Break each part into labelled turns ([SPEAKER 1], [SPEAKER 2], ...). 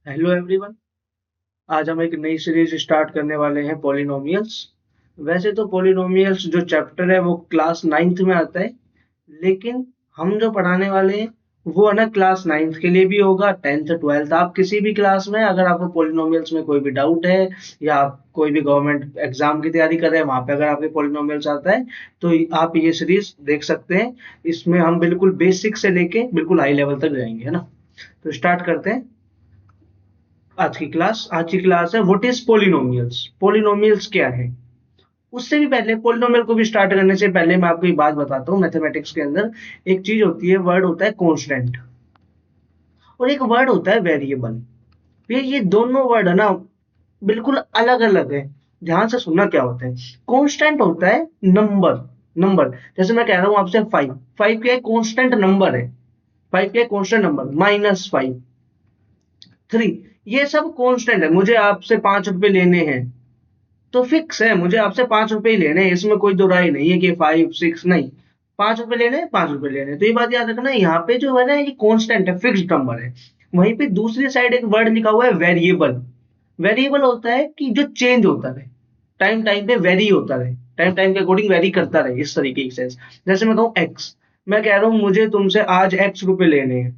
[SPEAKER 1] Hello everyone. आज हम एक नई सीरीज स्टार्ट करने वाले हैं पॉलिनोमियल्स। वैसे तो पॉलिनोमियल्स जो चैप्टर है वो क्लास नाइन्थ में आता है, लेकिन हम जो पढ़ाने वाले हैं वो है ना क्लास नाइन्थ के लिए भी होगा, टेंथ ट्वेल्थ। आप किसी भी क्लास में अगर आपको पॉलिनोमियल्स में कोई भी डाउट है या आप कोई भी गवर्नमेंट एग्जाम की तैयारी कर रहे हैं वहां पे अगर आपके पॉलिनोमियल्स आता है तो आप ये सीरीज देख सकते हैं। इसमें हम बिल्कुल बेसिक से लेके बिल्कुल हाई लेवल तक जाएंगे, है ना। तो स्टार्ट करते हैं। आज की क्लास है व्हाट इज पोलिनोमियल्स। पोलिनोमियल्स क्या है। उससे भी पहले पोलिनोमियल को भी स्टार्ट करने से पहले मैं आपको एक बात बताता हूँ। मैथमेटिक्स के अंदर एक चीज होती है, वर्ड होता है कांस्टेंट और एक वर्ड होता है वेरिएबल। ये दोनों वर्ड है ना बिल्कुल अलग अलग है। ध्यान से सुनना क्या होता है। कांस्टेंट होता है नंबर। नंबर जैसे मैं कह रहा हूँ आपसे फाइव। फाइव क्या है, कांस्टेंट नंबर है। फाइव क्या है, कांस्टेंट नंबर। -5, 3, ये सब कांस्टेंट है। मुझे आपसे 5 रुपए लेने हैं तो फिक्स है, मुझे आपसे 5 रुपए ही लेने हैं, इसमें कोई दो राय नहीं है कि 5 6 नहीं। 5 रुपए लेने हैं, 5 रुपए लेने हैं। तो ये बात याद रखना, यहाँ पे जो है ना ये कांस्टेंट है, फिक्स्ड नंबर है। वहीं पे दूसरी साइड एक वर्ड लिखा हुआ है वेरिएबल। वेरिएबल होता है कि जो चेंज होता रहे, टाइम टाइम पे वेरी होता रहे, टाइम टाइम के अकॉर्डिंग वेरी करता रहे, इस तरीके की सेंस। जैसे मैं कहूँ एक्स, मैं कह रहा हूँ मुझे तुमसे आज X रुपए लेने हैं।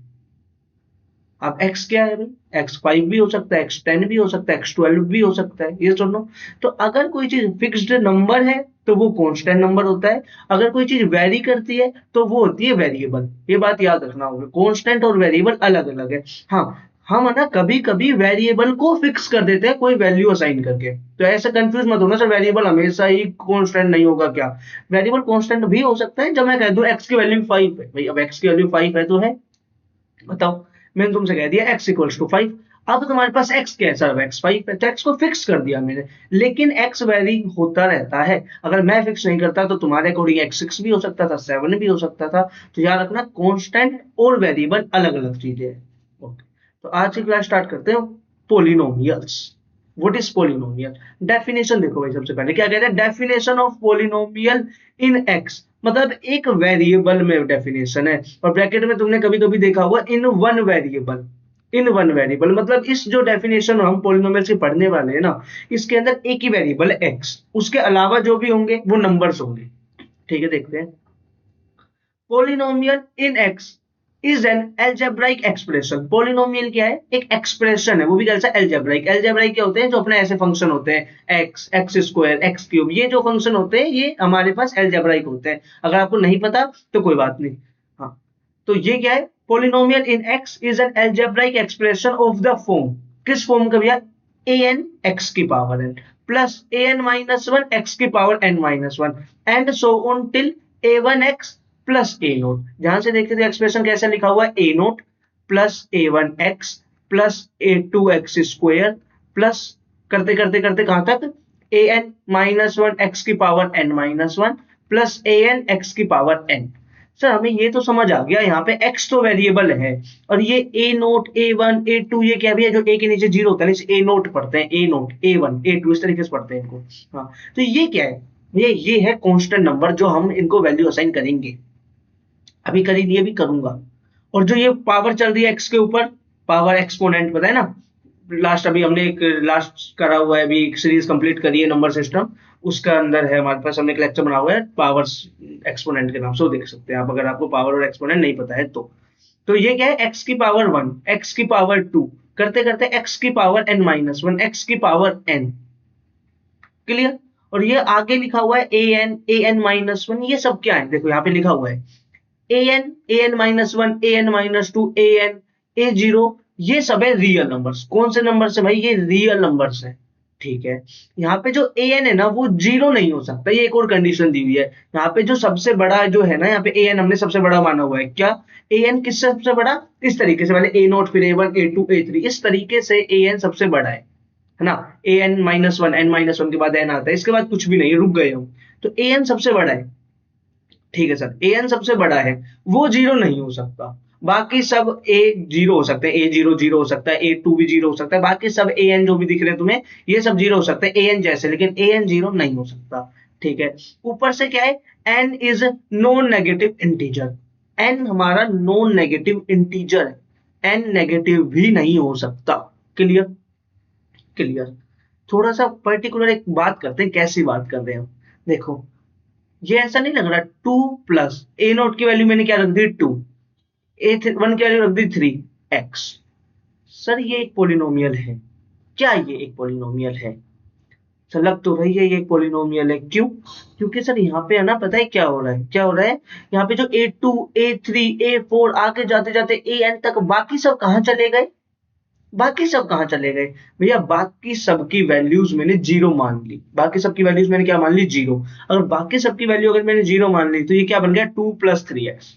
[SPEAKER 1] अब x क्या है भाई, x5 भी हो सकता है, x10 भी हो सकता है, x12 भी हो सकता है, ये सुनो। तो अगर कोई चीज फिक्स्ड नंबर है तो वो कांस्टेंट नंबर होता है। अगर कोई चीज वेरी करती है तो वो होती है वेरिएबल। ये बात याद रखना होगा, कांस्टेंट और वेरिएबल अलग अलग है। हाँ, हम है ना कभी कभी वेरिएबल को फिक्स कर देते हैं कोई वैल्यू असाइन करके। तो ऐसे कंफ्यूज मत होना सर, वेरिएबल हमेशा ही कांस्टेंट नहीं होगा क्या। वेरिएबल कांस्टेंट भी हो सकता है। जब मैं कह दूं x की वैल्यू 5 है भाई, अब x की वैल्यू 5 है तो है। बताओ, मैंने तुमसे कह दिया x = 5। अब तुम्हारे पास x क्या है सर, x5 है, तो x को फिक्स कर दिया मैंने। लेकिन x वेरी होता रहता है। अगर मैं फिक्स नहीं करता तो तुम्हारे अकॉर्डिंग x6 भी हो सकता था, 7 भी हो सकता था। तो याद रखना कांस्टेंट और वेरिएबल अलग अलग चीजें हैं। ओके, तो आज की क्लास स्टार्ट करते हैं। Polynomials, what is polynomial. Definition देखो भाई, सबसे पहले क्या कहते हैं, definition of polynomial in x. मतलब एक वेरिएबल में डेफिनेशन है, और ब्रैकेट में तुमने कभी कभी देखा होगा in one variable. In one variable मतलब इस जो डेफिनेशन हम पोलिनोमियल से पढ़ने वाले हैं ना, इसके अंदर एक ही वेरिएबल है एक्स, उसके अलावा जो भी होंगे वो नंबर्स होंगे। ठीक है, देखते हैं। Polynomial in x is an algebraic expression. Polynomial क्या है, एक एक्सप्रेशन है, वो भी कैसा एल्जेब्राइक। एल्जेब्राइक क्या होते हैं, जो अपने ऐसे फंक्शन होते हैं x, x square, x cube, ये जो फंक्शन होते हैं ये हमारे पास एल्जेब्राइक होते हैं। अगर आपको नहीं पता तो कोई बात नहीं। हाँ, तो ये क्या है, polynomial in x is an algebraic expression of the form. किस फॉर्म का भैया, ए एन एक्स की power n plus a n -1 x की power n-1 and so on till a1x plus a nought. ध्यान से देखते थे एक्सप्रेशन कैसे लिखा हुआ है, a nought plus a1x plus a2x² plus करते करते करते कहां तक, ए एन -1 एक्स की power n-1 plus a n x की पावर n। सर हमें ये तो समझ आ गया, यहाँ पे x तो वेरिएबल है, और ये ए नोट, A1 A2 ये क्या भी है, जो ए के नीचे जीरो होता है इसे ए नोट पढ़ते हैं, ए नोट A1 A2 इस तरीके से पढ़ते हैं इनको। हाँ, तो ये क्या है, ये है कांस्टेंट नंबर जो हम इनको वैल्यू असाइन करेंगे। अभी कर ही लिए, भी करूंगा। और जो ये पावर चल रही है एक्स के ऊपर, पावर एक्सपोनेंट, पता है ना। लास्ट अभी हमने एक लास्ट करा हुआ है, अभी एक सीरीज कंप्लीट करी है नंबर सिस्टम, उसका अंदर है हमारे पास, हमने एक लेक्चर बना हुआ है पावर्स एक्सपोनेंट के नाम से, वो देख सकते हैं आप अगर आपको पावर और एक्सपोनेंट नहीं पता है तो। तो ये क्या है, एक्स की पावर 1, एक्स की पावर 2, करते करते एक्स की पावर n-1, एक्स की पावर n। क्लियर। और ये आगे लिखा हुआ है an ये सब क्या है, देखो यहाँ पे लिखा हुआ है an-1, an-2, a0, ये सब है रियल नंबर्स। कौन से नंबर है भाई, ये रियल नंबर्स है। ठीक है, यहाँ पे जो an है ना वो जीरो नहीं हो सकता, ये एक और कंडीशन दी हुई है। यहाँ पे जो सबसे बड़ा जो है ना, यहाँ पे an हमने सबसे बड़ा माना हुआ है, क्या an किससे सबसे बड़ा, इस तरीके से, पहले a0 फिर a1 a2 a3, इस तरीके से an सबसे बड़ा है ना। an-1, n-1 के बाद n आता है, इसके बाद कुछ भी नहीं, रुक गए हम। तो an सबसे बड़ा है। ठीक है सर, an सबसे बड़ा है, वो जीरो नहीं हो सकता। बाकी सब a जीरो हो सकते हैं, a0 जीरो हो सकता है, a2 भी जीरो हो सकता है, बाकी सब an जो भी दिख रहे हैं तुम्हें ये सब जीरो हो सकते हैं an जैसे, लेकिन an जीरो नहीं हो सकता। ठीक है, ऊपर से क्या है, n is non negative integer. n हमारा नॉन नेगेटिव इंटीजर है, n नेगेटिव भी नहीं हो सकता। क्लियर? क्लियर। थोड़ा सा पर्टिकुलर एक बात करते हैं, कैसी बात कर रहे हैं हम। देखो, ये ऐसा नहीं लग रहा, 2 प्लस ए नोट की वैल्यू मैंने क्या रख दी 2, A1 की वैल्यू रख दी 3x। सर ये एक पोलिनोमियल है, क्या ये एक पोलिनोमियल है? सर लग तो रही है ये एक पोलिनोमियल है, क्यों? क्योंकि सर यहाँ पे है ना, पता है क्या हो रहा है, क्या हो रहा है, यहाँ पे जो A2 A3 A4 आगे जाते जाते AN तक बाकी सब कहाँ चले गए? बाकी सब कहाँ चले गए भैया? बाकी सबकी वैल्यूज मैंने जीरो मान ली, बाकी सबकी वैल्यूज मैंने क्या मान ली? जीरो। अगर बाकी सबकी वैल्यू अगर मैंने जीरो मान ली तो ये क्या बन गया? 2 + 3x।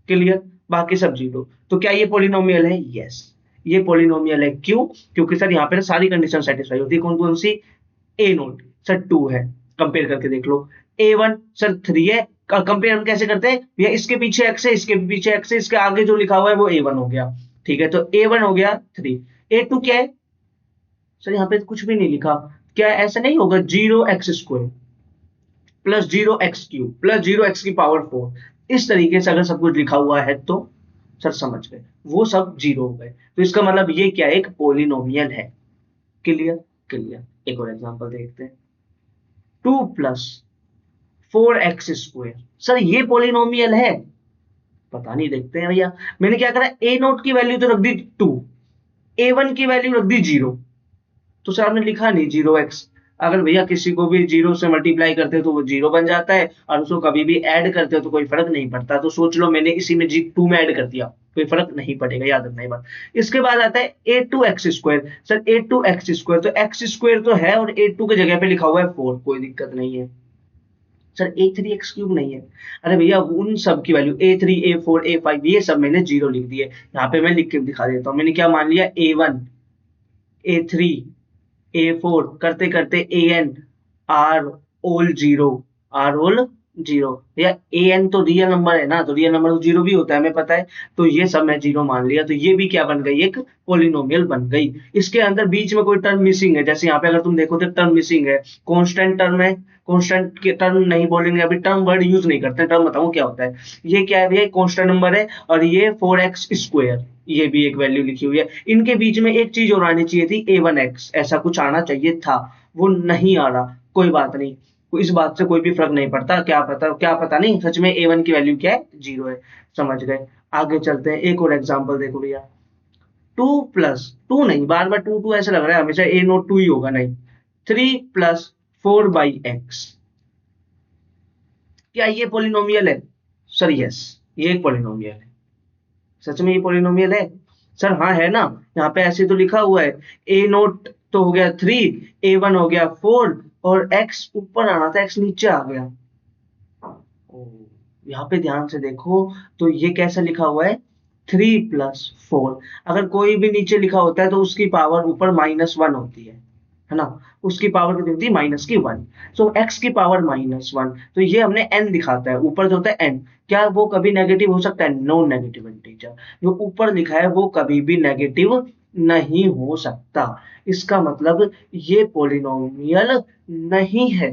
[SPEAKER 1] क्लियर? बाकी सब जीरो, तो क्या ये पोलिनोमियल है? यस, ये पोलिनोमियल है। क्यों? क्योंकि सर यहाँ पे ना सारी कंडीशन सेटिस्फाई होती है। कौन कौन सी? ए नोट सर 2 है, कंपेयर करके देख लो। A1 सर 3 है, कंपेयर हम कैसे करते हैं भैया? इसके पीछे x है, इसके पीछे x है, इसके आगे जो लिखा हुआ है वो A1 हो गया। ठीक है, तो A1 हो गया 3। A2 क्या है? सर यहाँ पे कुछ भी नहीं लिखा। क्या ऐसा नहीं होगा? 0x² plus 0x³ plus 0x⁴ इस तरीके से अगर सब कुछ लिखा हुआ है तो सर समझ गए, वो सब जीरो हो गए। तो इसका मतलब ये क्या है? एक पोलिनोमियल है। क्लियर? क्लियर। एक और एग्जांपल देखते हैं, 2 + 4x²। सर ये पोलिनोमियल है? पता नहीं, देखते हैं भैया। मैंने क्या करा, ए नोट की वैल्यू तो रख दी 2, A1 की वैल्यू रख दी 0, तो सर आपने लिखा नहीं 0x। अगर भैया किसी को भी जीरो से मल्टीप्लाई करते हो तो वो जीरो बन जाता है, और उसको कभी भी ऐड करते हो तो कोई फर्क नहीं पड़ता। तो सोच लो मैंने इसी में G2 में ऐड कर दिया, कोई फर्क नहीं पड़ेगा, याद रखना ये बात। इसके बाद आता है A2x²। सर A2x², तो x² तो है और A2 की जगह पे लिखा हुआ है 4, कोई दिक्कत नहीं है। सर A3x³ नहीं है। अरे भैया उन सब की वैल्यू A3 A4 A5 ये सब मैंने जीरो लिख दिए। यहाँ पे मैं लिख के दिखा देता हूँ। मैंने क्या मान लिया? A1 A3 A4 करते करते AN are all zero, are all zero. या AN तो रियल नंबर है ना, तो रियल नंबर तो जीरो भी होता है, हमें पता है। तो ये सब मैं जीरो मान लिया, तो ये भी क्या बन गई? एक पोलिनोमियल बन गई। इसके अंदर बीच में कोई टर्म मिसिंग है, जैसे यहाँ पे अगर तुम देखो तो टर्म मिसिंग है, कांस्टेंट टर्म है। कांस्टेंट के टर्म नहीं बोलेंगे अभी, टर्म वर्ड यूज नहीं करते, टर्म बताऊं क्या होता है। ये क्या है भैया? कांस्टेंट नंबर है, और ये 4x², ये भी एक वैल्यू लिखी हुई है। इनके बीच में एक चीज और आनी चाहिए थी, A1x, ऐसा कुछ आना चाहिए था, वो नहीं आ रहा। कोई बात नहीं, इस बात से कोई भी फर्क नहीं पड़ता। क्या पता नहीं सच में A1 की वैल्यू क्या है? जीरो है। समझ गए? आगे चलते हैं, एक और एग्जांपल देखो भैया। 2 + 2 नहीं, बार बार 2 ऐसा लग रहा है, हमेशा A नोट 2 ही होगा, नहीं। 3 + 4/x, क्या ये पोलिनोमियल है? सर यस, ये एक पोलिनोमियल है। सच में ये पोलिनोमियल है? सर हाँ है ना, यहाँ पे ऐसे तो लिखा हुआ है। A नोट तो हो गया 3, A1 हो गया 4, और x ऊपर आना था, x नीचे आ गया। यहाँ पे ध्यान से देखो तो ये कैसा लिखा हुआ है? 3 + 4। अगर कोई भी नीचे लिखा होता है तो उसकी पावर ऊपर -1 होती है ना? उसकी पावर कितनी होती है? -1। सो x की पावर -1, तो ये हमने n दिखाता है, ऊपर जो होता है n, क्या वो कभी नेगेटिव हो सकता है? Non negative integer. जो ऊपर लिखा है वो कभी भी नेगेटिव नहीं हो सकता। इसका मतलब ये पोलिनोमियल नहीं है।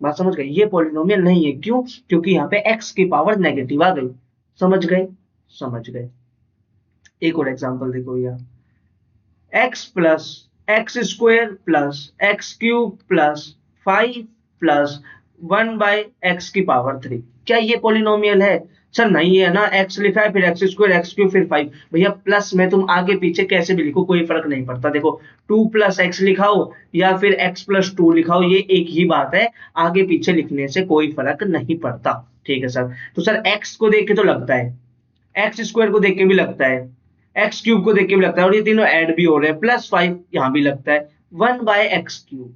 [SPEAKER 1] बात समझ गए? ये पॉलिनोमियल नहीं है। क्यों? क्योंकि यहाँ पे x की पावर नेगेटिव आ गई। समझ गए? समझ गए। एक और एग्जांपल देखो भैया, x + x² + x³ + 5 + 1/x⁴ क्या ये पॉलिनोमियल है? सर नहीं है ना, x लिखा है, फिर x² फिर 5। भैया प्लस में तुम आगे पीछे कैसे भी लिखो कोई फर्क नहीं पड़ता। देखो 2 + x लिखाओ या फिर x + 2 लिखाओ, ये एक ही बात है। आगे पीछे लिखने से कोई फर्क नहीं पड़ता। ठीक है सर। तो सर x को देख के तो लगता है, x² को देख के भी लगता है, x³ को देख के भी लगता है, और ये तीनों ऐड भी हो रहे हैं, +5 यहाँ भी लगता है, 1/x³।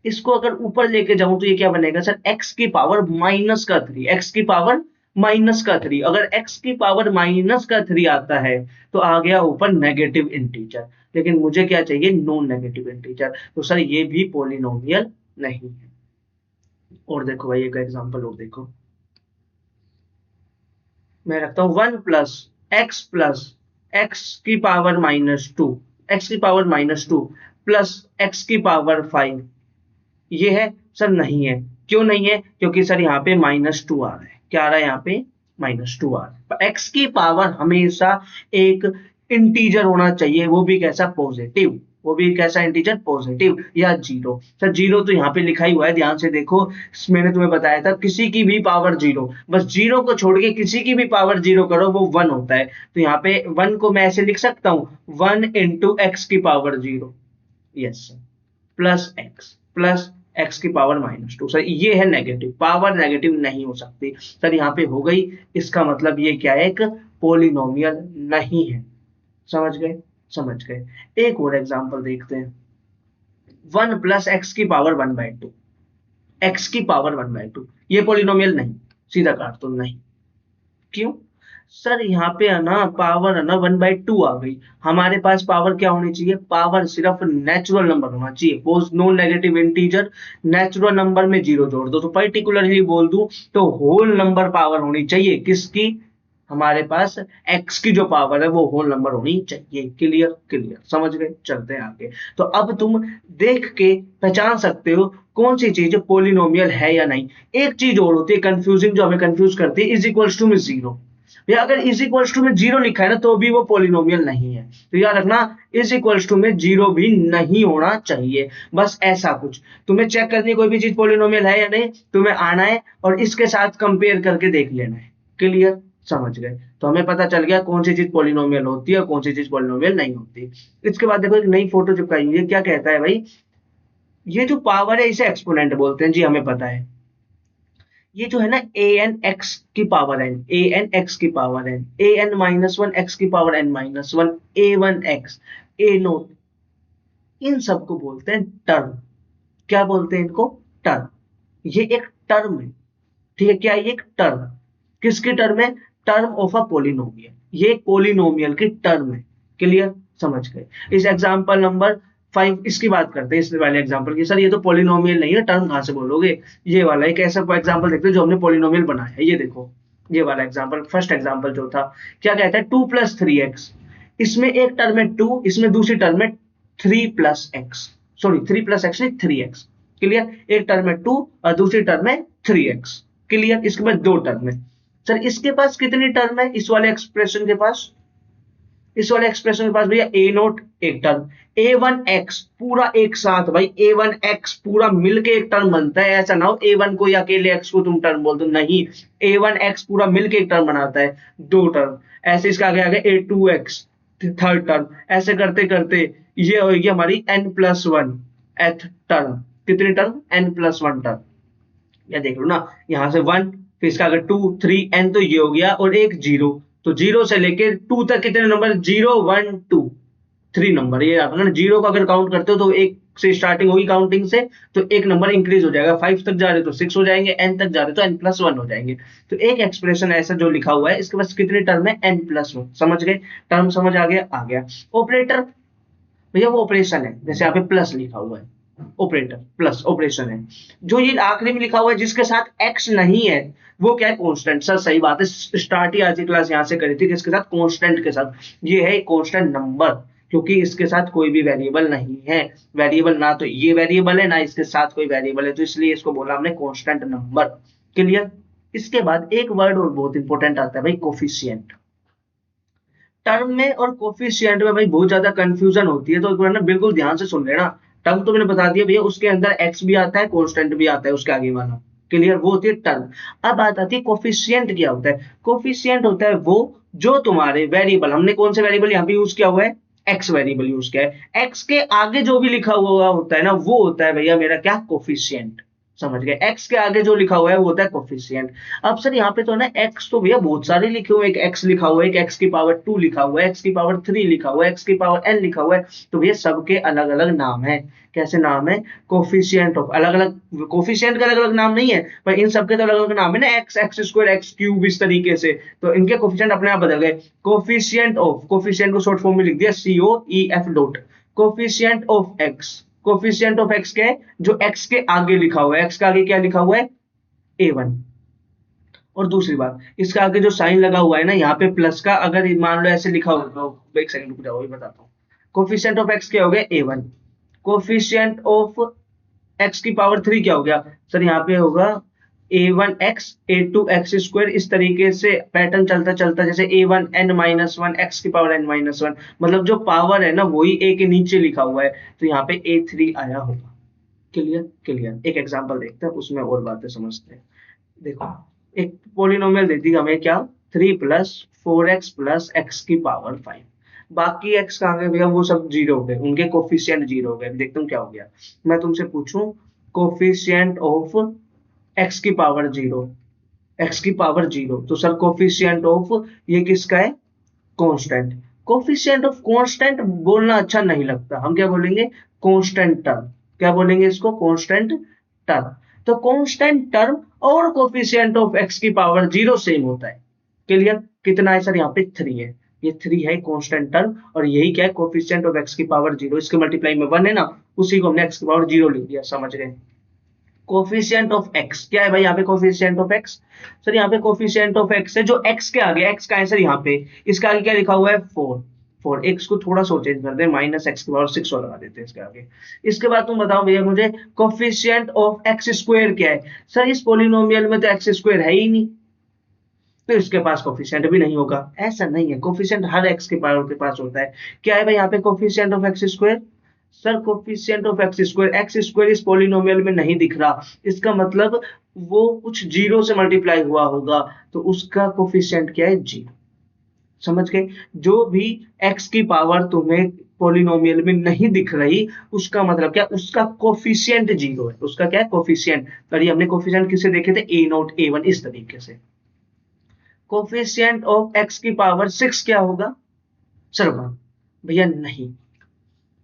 [SPEAKER 1] इसको अगर ऊपर लेके जाऊं तो ये क्या बनेगा सर? x की पावर -3, x की पावर -3। अगर x की पावर -3 आता है तो आ गया ऊपर नेगेटिव इंटीजर। लेकिन मुझे क्या चाहिए? Non negative integer. तो सर ये भी पॉलिनोमियल नहीं है। और देखो भाई, एक एग्जांपल और देखो, मैं रखता हूं 1 + x + x⁻², x⁻² +x⁵ ये है? सर नहीं है। क्यों नहीं है? क्योंकि सर यहाँ पे -2 आ रहा है। क्या आ रहा है यहाँ पे? -2 आ रहा है। x की पावर हमेशा एक इंटीजर होना चाहिए, वो भी कैसा पॉजिटिव, वो भी कैसा इंटीजर पॉजिटिव या जीरो। सर जीरो तो यहाँ पे लिखा ही हुआ है, ध्यान से देखो, मैंने तुम्हें बताया था किसी की भी पावर जीरो, बस जीरो को छोड़ के किसी की भी पावर जीरो करो वो वन होता है। तो यहाँ पे वन को मैं ऐसे लिख सकता हूँ, वन इंटू एक्स की power zero, yes, plus x की पावर -2। सर ये है नेगेटिव, पावर नेगेटिव नहीं हो सकती। सर यहाँ पे हो गई, इसका मतलब ये क्या है, एक पोलिनोमियल नहीं है। समझ गए, समझ गए। एक और एग्जांपल देखते हैं, 1 + x⁻², एक्स की पावर 1/2, ये पोलिनोमियल नहीं, सीधा काट दो, नहीं। क्यों? सर यहाँ पे है ना, पावर है ना 1/2 आ गई, हमारे पास पावर क्या होनी चाहिए, पावर सिर्फ नेचुरल नंबर होना चाहिए, pose no negative integer, natural number में जीरो जोड़ दो, तो पर्टिकुलरली बोल दूं तो होल नंबर पावर होनी चाहिए, किसकी, हमारे पास एक्स की जो पावर है वो होल नंबर होनी चाहिए। क्लियर, क्लियर, समझ गए, चलते हैं आगे। तो अब तुम देख के पहचान सकते हो कौन सी चीज पोलिनोमियल है या नहीं। एक चीज और होती है कंफ्यूजिंग, जो हमें कंफ्यूज करती है, इज इक्वल्स टू में जीरो, या अगर इज इक्वल्स टू में जीरो लिखा है ना तो भी वो पोलिनोमियल नहीं है। तो याद रखना, इज इक्वल्स टू में जीरो भी नहीं होना चाहिए, बस ऐसा कुछ। तुम्हें चेक करनी है कोई भी चीज पोलिनोमियल है या नहीं, तुम्हें आना है और इसके साथ कंपेयर करके देख लेना है। क्लियर, समझ गए। तो हमें पता चल गया कौन सी चीज पोलिनोमियल होती है और कौन सी चीज पोलिनोमियल नहीं होती। इसके बाद देखो एक नई फोटो चिपकाई हुई है, क्या कहता है भाई, ये जो पावर है इसे एक्सपोनेंट बोलते हैं जी, हमें पता है। ये जो है ना an(x) की पावर n, an(x) की पावर n, an-1 x की पावर n-1, a1x, a0, इन सबको बोलते हैं टर्म। क्या बोलते हैं इनको, टर्म। ये एक टर्म है, ठीक है, क्या ये एक टर्म, किसकी टर्म है, टर्म ऑफ अ पोलिनोमियल, ये एक पोलिनोमियल की टर्म है। क्लियर, समझ गए। इस एग्जांपल नंबर 5 इसकी बात करते हैं, इस वाले एग्जांपल की। सर ये तो पोलिनोमियल नहीं है, टर्म कहां से बोलोगे, ये वाला एक ऐसा एग्जांपल देखते हैं जो हमने पोलिनोमियल बनाया है। ये देखो, ये वाला एग्जांपल, फर्स्ट एग्जांपल जो था, क्या कहता है, 2 + 3x, इसमें एक टर्म है 2, इसमें दूसरी टर्म है 3 + x, सॉरी 3 + x नहीं 3x। क्लियर, एक टर्म है 2 और दूसरी टर्म है 3x। क्लियर, इसके बाद दो टर्म है। सर इसके पास कितनी टर्म है, इस वाले एक्सप्रेशन के पास, इस वाले एक्सप्रेशन के पास भैया a0 एक टर्म, a1x पूरा एक साथ, भाई a1x पूरा मिलके एक टर्म बनता है, ऐसा ना हो a1 को या अकेले x को तुम टर्म बोल दो, नहीं, a1x पूरा मिलके एक टर्म बनाता है, दो टर्म। ऐसे इसका आगे आगे a2x थर्ड टर्म, ऐसे करते करते ये होगी हमारी n+1 एथ टर्म। कितनी टर्म, n+1 टर्म। या देख लो ना, यहां से 1, फिर इसका अगर 2 3 n, तो ये हो गया, और एक जीरो, तो जीरो से लेके 2 तक कितने नंबर, 0 1 2 3 नंबर। ये याद रखना, जीरो को अगर काउंट करते हो तो एक से स्टार्टिंग होगी काउंटिंग से, तो एक नंबर इंक्रीज हो जाएगा, 5 तक जा रहे तो 6 हो जाएंगे, n तक जा रहे तो n+1 हो जाएंगे। तो एक एक्सप्रेशन ऐसा जो लिखा हुआ है, इसके पास कितनी टर्म है, n+1। समझ गए, टर्म समझ आ गया। ऑपरेटर, भैया वो ऑपरेशन है, जैसे यहाँ पे प्लस लिखा हुआ है, ऑपरेटर प्लस ऑपरेशन है। जो ये आखिरी में लिखा हुआ है जिसके साथ एक्स नहीं है, वो क्या है, कांस्टेंट। सर सही बात है, स्टार्ट ही आज की क्लास यहाँ से करी थी, किसके साथ, कांस्टेंट के साथ। ये है कांस्टेंट नंबर, क्योंकि इसके साथ कोई भी वेरिएबल नहीं है, वेरिएबल ना तो ये वेरिएबल है ना इसके साथ कोई वेरिएबल है, तो इसलिए इसको बोला हमने कांस्टेंट नंबर। क्लियर। इसके बाद एक वर्ड और बहुत इंपॉर्टेंट आता है भाई, कोफिशिएंट। टर्म में और कोफिशिएंट में भाई बहुत ज्यादा कंफ्यूजन होती है, तो एक बार ना बिल्कुल ध्यान से सुन लेना। टर्म तो मैंने बता दिया भैया, उसके अंदर एक्स भी आता है, कांस्टेंट भी आता है उसके आगे वाला। क्लियर, वो होती है टर्म। अब बात आती है कोफिशिएंट। क्या होता है कोफिशिएंट, होता है वो जो तुम्हारे वेरिएबल, हमने कौन से वेरिएबल यहाँ पे यूज किया हुआ है, एक्स वेरिएबल यूज किया है, एक्स के आगे जो भी लिखा हुआ होता है ना, वो होता है भैया मेरा क्या, कोफिशिएंट। समझ गए, एक्स के आगे जो लिखा हुआ है वो होता है कोफिशिएंट। अब सर यहाँ पे तो ना एक्स तो भैया बहुत सारे लिखे हुए हैं, एक एक्स लिखा हुआ है, एक एक्स की पावर 2 लिखा हुआ है, एक्स की पावर 3 लिखा हुआ है, एक्स की पावर n लिखा हुआ है, तो भैया सबके अलग अलग नाम है। कैसे नाम है, कोफिशिएंट ऑफ, अलग अलग कोफिशिएंट का अलग अलग नाम नहीं है, पर इन सबके तो अलग अलग नाम है ना, x, x square, x cube, इस तरीके से, तो इनके कोफिशिएंट अपने आप बदल गए। कोफिशिएंट ऑफ, कोफिशिएंट को शॉर्ट फॉर्म में लिख दिया COEF dot, coefficient of x. Coefficient of x क्या है, जो एक्स के आगे लिखा हुआ है, एक्स के आगे क्या लिखा हुआ है, A1। और दूसरी बात, इसका आगे जो साइन लगा हुआ है ना यहाँ पे प्लस का, अगर मान लो ऐसे लिखा होगा, तो एक सेकंड रुक जाओ, ये बताता हूँ। कोफिशिएंट ऑफ एक्स क्या हो गया, A1। कोफिशिएंट ऑफ एक्स की पावर 3 क्या हो गया, सर यहाँ पे होगा a1x a2x² इस तरीके से पैटर्न चलता चलता, जैसे a1n-1 x की पावर n-1, मतलब जो पावर है ना वही a के नीचे लिखा हुआ है, तो यहाँ पे a3 आया होगा। Clear clear. एक एग्जांपल देखते हैं, उसमें और बातें समझते हैं। देखो एक पोलिनोमियल दे दी हमें, क्या 3 प्लस 4x प्लस x की पावर 5, बाकी x कहाँ गए भैया, वो सब जीरो हो गए, उनके कोफिशिएंट जीरो हो गए। देखते हैं क्या हो गया। मैं तुमसे पूछूं कोफिशिएंट ऑफ x की पावर जीरो, x की पावर जीरो, तो सर कोफिशिएंट ऑफ ये किसका है, कांस्टेंट। कोफिशिएंट ऑफ कांस्टेंट बोलना अच्छा नहीं लगता, हम क्या बोलेंगे, कांस्टेंट टर्म। क्या बोलेंगे इसको, कांस्टेंट टर्म। तो कांस्टेंट टर्म और कोफिशिएंट ऑफ x की पावर जीरो सेम होता है। क्लियर। कितना है सर, यहाँ पे 3 है, ये 3 है कांस्टेंट टर्म, और यही क्या है, कोफिशिएंट ऑफ x की पावर जीरो, इसके मल्टीप्लाई में 1 है ना, उसी को हमने x की पावर जीरो लिख दिया, समझ गए। कोफिशिएंट ऑफ x क्या है भाई, यहाँ पे कोफिशिएंट ऑफ x, सर यहाँ पे कोफिशिएंट ऑफ x है जो x के आगे, x का है सर यहाँ पे, इसके आगे क्या लिखा हुआ है 4, 4 x को थोड़ा सा चेंज कर दे, माइनस x की पावर 6 और लगा देते हैं इसके आगे। इसके बाद तुम बताओ भैया मुझे कोफिशिएंट ऑफ x स्क्वायर क्या है, सर इस पोलिनोमियल में तो x स्क्वायर है ही नहीं, तो इसके पास कोफिशिएंट भी नहीं होगा। ऐसा नहीं है, कोफिशिएंट हर x के पावर के पास होता है। क्या है भाई यहाँ पे coefficient of x square, sir coefficient of x square इस पोलिनोमियल में नहीं दिख रहा, इसका मतलब वो कुछ जीरो से मल्टीप्लाई हुआ होगा, तो उसका कोफिशिएंट क्या है, जीरो। समझ गए। जो भी x की पावर तुम्हें पोलिनोमियल में नहीं दिख रही, उसका मतलब क्या, उसका कोफिशिएंट जीरो है, उसका क्या है, कोफिशिएंट। और ये हमने कोफिशिएंट किसे देखे थे, a0 a1 इस तरीके से। कोफिशिएंट ऑफ x की पावर 6 क्या होगा, सर 1, भैया नहीं,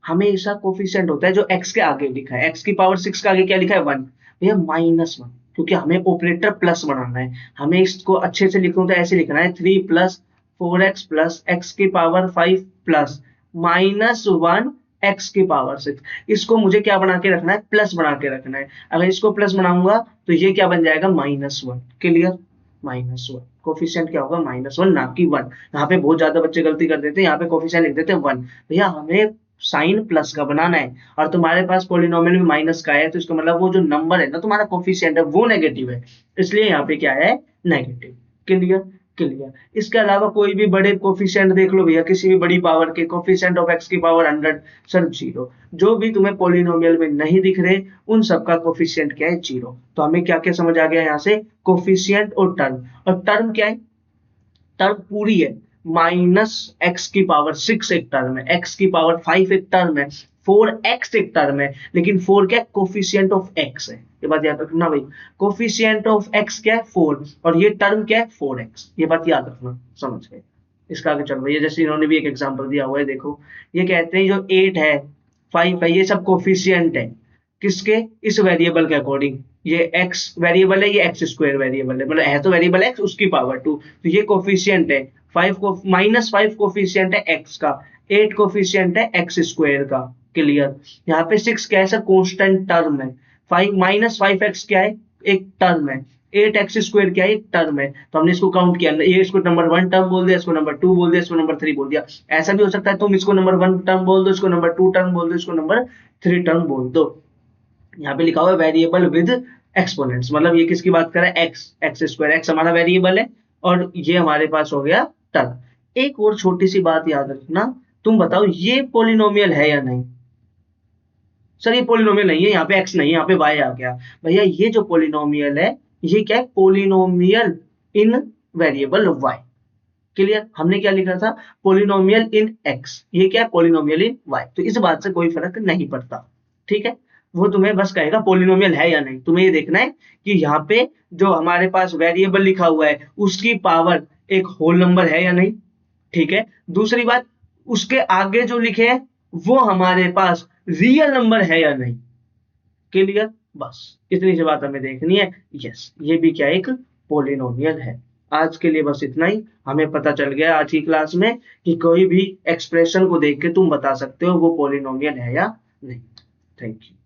[SPEAKER 1] हमेशा कोफिशिएंट होता है जो x के आगे लिखा है, x की पावर 6 के आगे क्या लिखा है, 1, भैया -1, क्योंकि हमें ऑपरेटर प्लस बनाना है, हमें इसको अच्छे से लिखूं तो ऐसे लिखना है 3 प्लस 4x प्लस x की पावर 5 प्लस -1 x की पावर 6, इसको मुझे क्या बना के रखना है, प्लस बना के रखना है। अगर इसको प्लस बनाऊंगा तो ये क्या बन जाएगा, -1। क्लियर, -1 कोफिशिएंट क्या होगा, -1 ना कि 1। यहाँ पे बहुत ज्यादा बच्चे गलती कर देते हैं, यहाँ पे कोफिशिएंट लिख देते हैं 1, भैया हमें साइन प्लस का बनाना है, और तुम्हारे पास पोलिनोमियल में माइनस का है, तो इसका मतलब वो जो नंबर है ना तुम्हारा कोफिशिएंट है वो नेगेटिव है, इसलिए यहाँ पे क्या है, नेगेटिव। Clear clear. इसके अलावा कोई भी बड़े कोफिशिएंट देख लो भैया, किसी भी बड़ी पावर के, कोफिशिएंट ऑफ x की पावर 100, सर जीरो। जो भी तुम्हें पोलिनोमियल में नहीं दिख रहे उन सबका कोफिशिएंट क्या है, जीरो। तो हमें क्या क्या समझ आ गया यहाँ से, कोफिशिएंट और टर्म। और टर्म क्या है, टर्म पूरी है, -x की पावर 6 एक टर्म है, x की पावर 5 एक टर्म है, 4x एक टर्म है, लेकिन 4 क्या है, कोफिशिएंट ऑफ x है, ये बात याद रखना भाई। कोफिशिएंट ऑफ x क्या है, 4, और ये टर्म क्या है, 4x, ये बात याद रखना, समझ गए। इसका आगे चल भैया, जैसे इन्होंने भी एक एग्जांपल दिया हुआ है, देखो ये कहते हैं जो 8 है 5 है, ये सब कोफिशिएंट है किसके, इस वेरिएबल के अकॉर्डिंग। ये x वेरिएबल है, ये x स्क्वायर वेरिएबल है, मतलब है तो वेरिएबल x, उसकी पावर 2, तो ये कोफिशिएंट है 5 को, -5 कोफिशिएंट है x का, 8 कोफिशिएंट है x स्क्वायर का। क्लियर। यहाँ पे 6 क्या है सर, कांस्टेंट टर्म है, 5-5x क्या है, एक टर्म है, 8x स्क्वायर क्या है, एक टर्म है, तो हमने इसको काउंट किया, ये इसको नंबर 1 टर्म बोल दिया, इसको नंबर 2 बोल दिया, इसको नंबर 3 बोल दिया। ऐसा भी हो सकता है तुम इसको नंबर 1 टर्म बोल दो, इसको नंबर 2 टर्म बोल दो, इसको नंबर 3 टर्म बोल दो। यहाँ पे लिखा हुआ है वेरिएबल विद एक्सपोनेंट्स, मतलब ये किसकी बात कर रहा है, एक्स स्क्वायर, एक्स हमारा वेरिएबल है, और ये हमारे पास हो गया टर्म। एक और छोटी सी बात याद रखना, तुम बताओ ये पोलिनोमियल है या नहीं, सर ये पोलिनोमियल नहीं है, यहाँ पे x नहीं है, यहाँ पे y आ गया। भैया ये जो पोलिनोमियल है ये क्या है, पोलिनोमियल इन वेरिएबल y। क्लियर। हमने क्या लिखा था, पोलिनोमियल इन x, ये क्या है, पोलिनोमियल इन y। तो इस बात से कोई फर्क नहीं पड़ता, ठीक है। वो तुम्हें बस कहेगा पोलिनोमियल है या नहीं, तुम्हें ये देखना है कि यहाँ पे जो हमारे पास वेरिएबल लिखा हुआ है उसकी पावर एक होल नंबर है या नहीं, ठीक है। दूसरी बात, उसके आगे जो लिखे हैं वो हमारे पास रियल नंबर है या नहीं। क्लियर। बस इतनी सी बात हमें देखनी है। यस, ये भी क्या एक पोलिनोमियल है। आज के लिए बस इतना ही। हमें पता चल गया आज की क्लास में कि कोई भी एक्सप्रेशन को देख के तुम बता सकते हो वो पोलिनोमियल है या नहीं। Thank you.